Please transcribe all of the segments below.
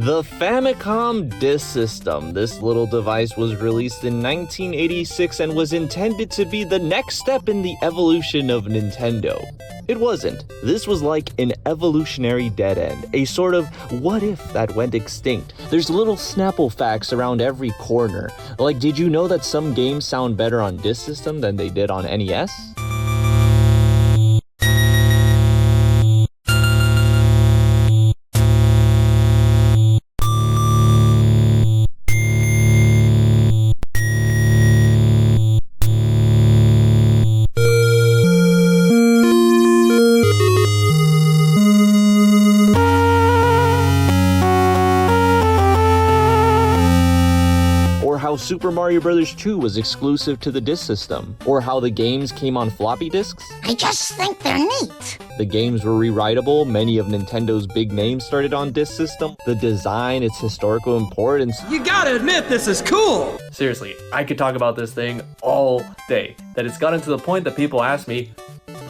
The Famicom Disk System. This little device was released in 1986 and was intended to be the next step in the evolution of Nintendo. It wasn't. This was like an evolutionary dead end, a sort of what if that went extinct. There's little Snapple facts around every corner. Like, did you know that some games sound better on Disk System than they did on NES? How Super Mario Bros. 2 was exclusive to the Disk System, or how the games came on floppy disks. I just think they're neat. The games were rewritable, many of Nintendo's big names started on Disk System, the design, its historical importance. You gotta admit this is cool! Seriously, I could talk about this thing all day. That it's gotten to the point that people ask me,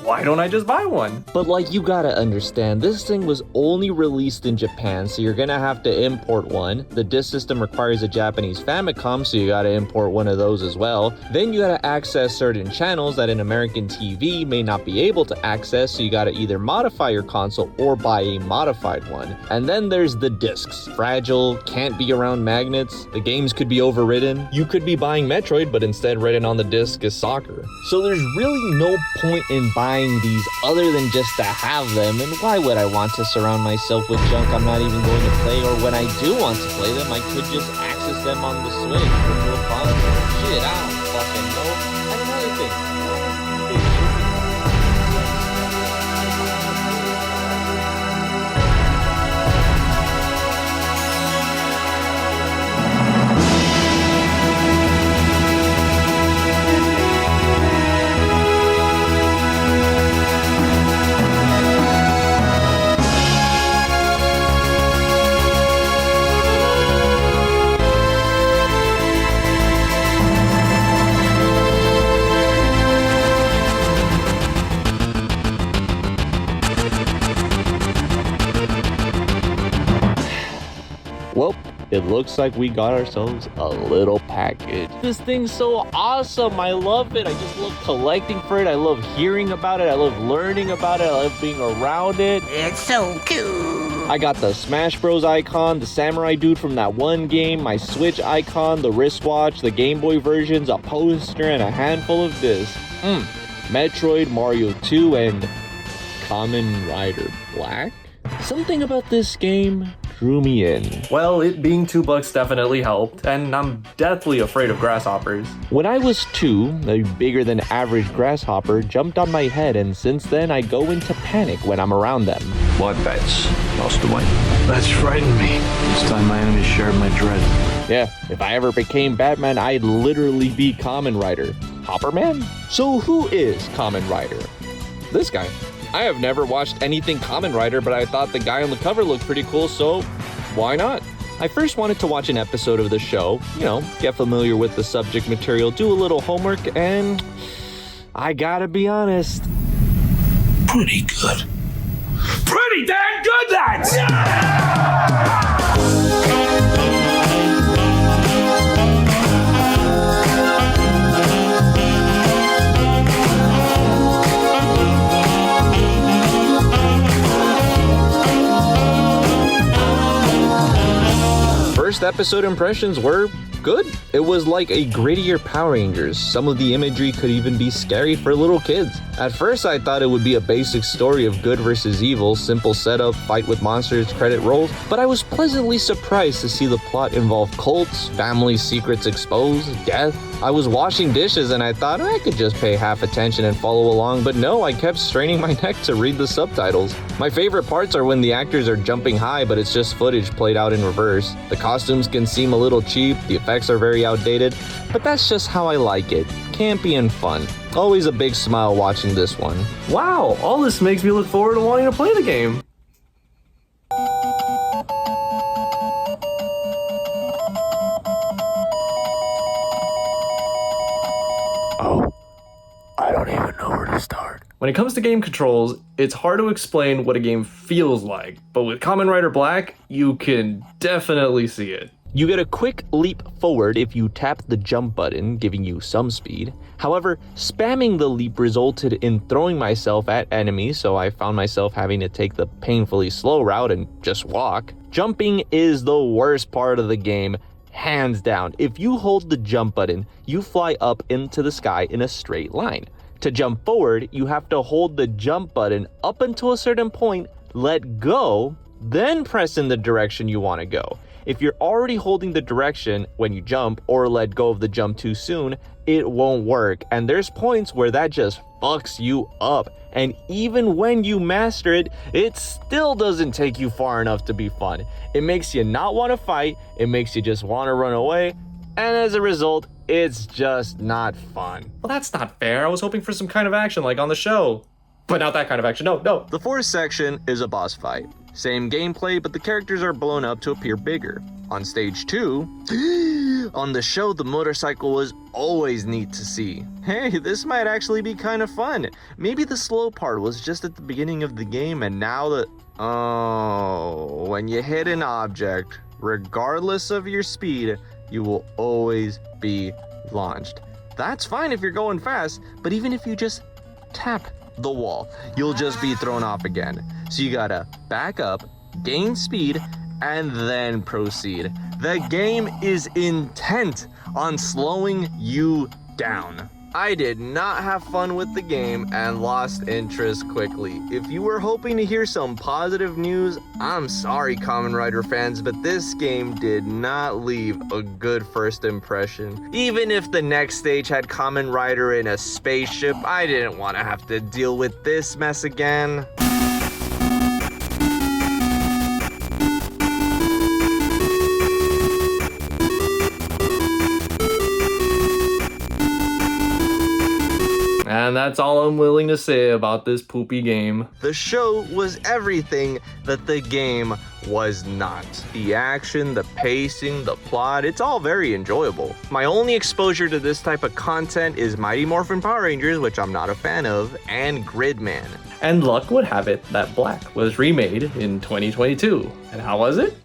why don't I just buy one? But like, you gotta understand, this thing was only released in Japan, so you're gonna have to import one. The Disk System requires a Japanese Famicom, so you gotta import one of those as well. Then you gotta access certain channels that an American TV may not be able to access, so you gotta either modify your console or buy a modified one. And then there's the discs. Fragile, can't be around magnets, the games could be overridden. You could be buying Metroid, but instead written on the disc is soccer. So there's really no point in buying these other than just to have them, and why would I want to surround myself with junk I'm not even going to play, or when I do want to play them, I could just access them on the Switch, Virtual Console. Shit, I don't fucking know. And another thing, well, it looks like we got ourselves a little package. This thing's so awesome. I love it. I just love collecting for it. I love hearing about it. I love learning about it. I love being around it. It's so cool. I got the Smash Bros. Icon, the Samurai Dude from that one game, my Switch icon, the wristwatch, the Game Boy versions, a poster, and a handful of discs. Metroid, Mario 2, and Kamen Rider Black? Something about this game drew me in. Well, it being $2 definitely helped, and I'm deathly afraid of grasshoppers. When I was 2, a bigger than average grasshopper jumped on my head, and since then I go into panic when I'm around them. My bets lost to win. That's frightened me. This time my enemies shared my dread. Yeah, if I ever became Batman, I'd literally be Kamen Rider. Hopperman? So who is Kamen Rider? This guy. I have never watched anything Kamen Rider, but I thought the guy on the cover looked pretty cool, so why not? I first wanted to watch an episode of the show, get familiar with the subject material, do a little homework, and I gotta be honest. Pretty good. Pretty damn good, lads! First episode impressions were good. It was like a grittier Power Rangers. Some of the imagery could even be scary for little kids. At first I thought it would be a basic story of good versus evil, simple setup, fight with monsters, credit rolls, but I was pleasantly surprised to see the plot involve cults, family secrets exposed, death. I was washing dishes and I thought I could just pay half attention and follow along, but no, I kept straining my neck to read the subtitles. My favorite parts are when the actors are jumping high, but it's just footage played out in reverse. The costumes can seem a little cheap, the effects are very outdated, but that's just how I like it. Campy and fun. Always a big smile watching this one. Wow, all this makes me look forward to wanting to play the game. Oh, I don't even know where to start. When it comes to game controls, it's hard to explain what a game feels like, but with Kamen Rider Black, you can definitely see it. You get a quick leap forward if you tap the jump button, giving you some speed. However, spamming the leap resulted in throwing myself at enemies, so I found myself having to take the painfully slow route and just walk. Jumping is the worst part of the game, hands down. If you hold the jump button, you fly up into the sky in a straight line. To jump forward, you have to hold the jump button up until a certain point, let go, then press in the direction you want to go. If you're already holding the direction when you jump or let go of the jump too soon, it won't work. And there's points where that just fucks you up. And even when you master it, it still doesn't take you far enough to be fun. It makes you not want to fight, it makes you just want to run away, and as a result, it's just not fun. Well, that's not fair. I was hoping for some kind of action like on the show. But not that kind of action. No. The fourth section is a boss fight. Same gameplay, but the characters are blown up to appear bigger. On stage 2, on the show, the motorcycle was always neat to see. Hey, this might actually be kind of fun. Maybe the slow part was just at the beginning of the game, and now when you hit an object, regardless of your speed, you will always be launched. That's fine if you're going fast, but even if you just tap the wall, you'll just be thrown off again. So you gotta back up, gain speed, and then proceed. The game is intent on slowing you down. I did not have fun with the game and lost interest quickly. If you were hoping to hear some positive news, I'm sorry, Kamen Rider fans, but this game did not leave a good first impression. Even if the next stage had Kamen Rider in a spaceship, I didn't want to have to deal with this mess again. And that's all I'm willing to say about this poopy game. The show was everything that the game was not. The action, the pacing, the plot, it's all very enjoyable. My only exposure to this type of content is Mighty Morphin Power Rangers, which I'm not a fan of, and Gridman. And luck would have it that Black was remade in 2022. And how was it?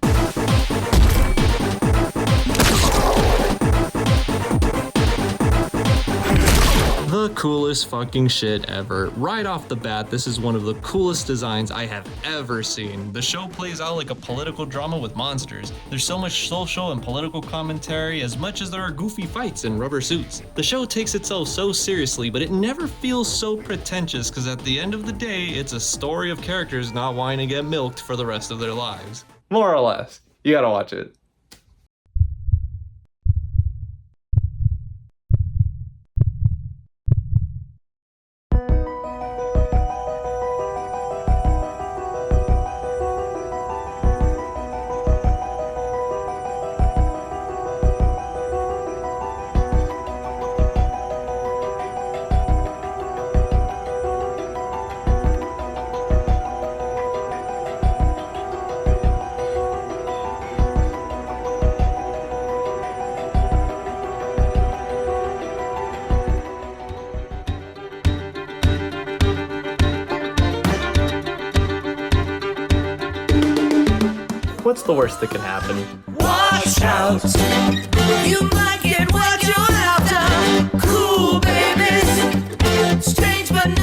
The coolest fucking shit ever. Right off the bat, this is one of the coolest designs I have ever seen. The show plays out like a political drama with monsters. There's so much social and political commentary as much as there are goofy fights and rubber suits. The show takes itself so seriously, but it never feels so pretentious because at the end of the day, it's a story of characters not wanting to get milked for the rest of their lives. More or less. You gotta watch it. What's the worst that can happen? Watch out, you might get what you're after. Cool babies, strange but